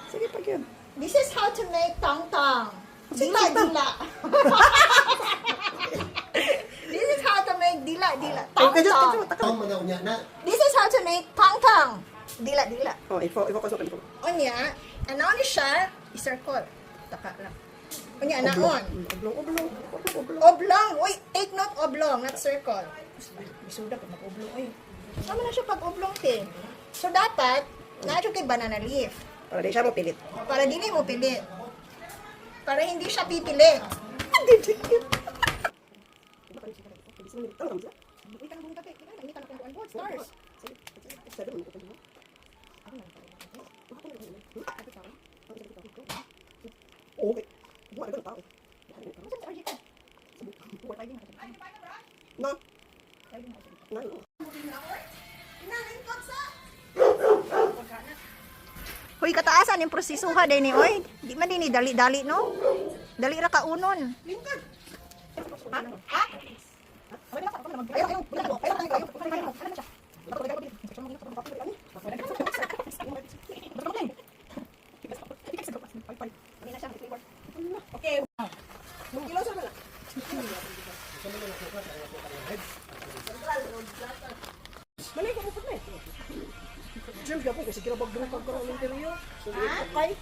Sige, pag yun. This is how to make tong-tong. Dila. This is how to make dila. Tong-tong. This is how to make tong-tong. Dila. Oh, i-focus mo. Unya, ano ni siya? I-circle. Taka lang. Unya, anaon. Oblong. Uy, take note oblong, not circle. Isuda pag mag-oblong. Uy, tama na siya pag oblong, te. So, dapat, na-adyo kay banana leaf. Para di siya mo pilit. Para dili mo pilit. Para hindi siya pipilit. Stars. Okay. Buwan ka tao. No. Hoy, kataasan yung prosesuha din ni oy. Di man din ni dali-dali no. Dali ra ka unon. Okay. Malay ko po na eh. James ka po kasi kinabag doon pagkaroon ng interview. Okay.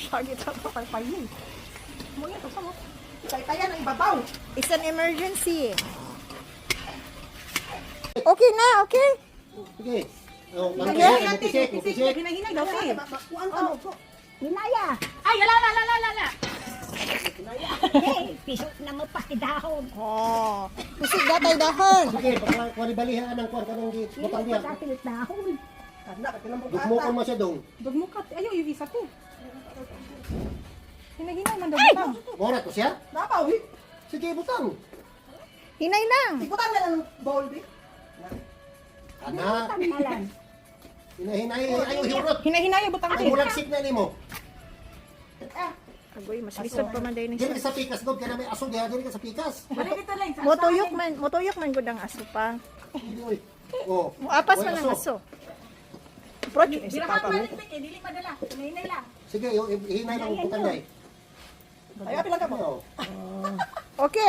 Target sa pay mo. Mo yan to sa mo. Pay-payan ang ibabaw. It's an emergency. Okay na, okay? Sige. Oh, Pisik. Hinahinay daw eh. Hinaya! Ay, ala! Hey, piso na mo pati dahon. Oh. Pusig datay dahon. Sige, pag balihaan ng kwan kanang butang diyan. Pati dahon. Dugmo ka mo siya dong. Dugmukat. Ayaw, yung isa ko. Hinahinay man daw butang. Mora to siya? Dapaw eh. Sige, butang. Hinay lang. Ikutan na ng bowl eh. Ana, Tamalan. hinahinay ayo hirot. Hinahinay yung butang Ay eh. murag signal nimo. Agoy, mas lisod pa man din Dili ni. ka sa pikas dog kana may asog diha dili ka sa pikas. Motuyok man gud ang aso pa. Dili oy. Oh. Muapas man ang aso. Approach eh si Birahan Papa mo mo. rin, dili madala. Hinahinay lang. Sige, hinay lang butang dai. Ay, apil lang ka mo. Oh. Okay.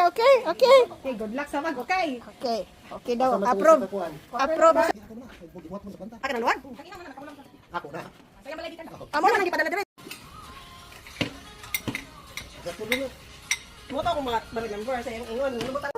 Okay, good luck sa mag. Okay. Okay. Okay daw. Approve. Approve. Buhat mo sa banta. Akin ang luwag. Ako na. Kaya malagi ka na. Amo na nang ipadala dire. Gatulong. Mo ta ko mga number sa iyong ingon. Ano butang?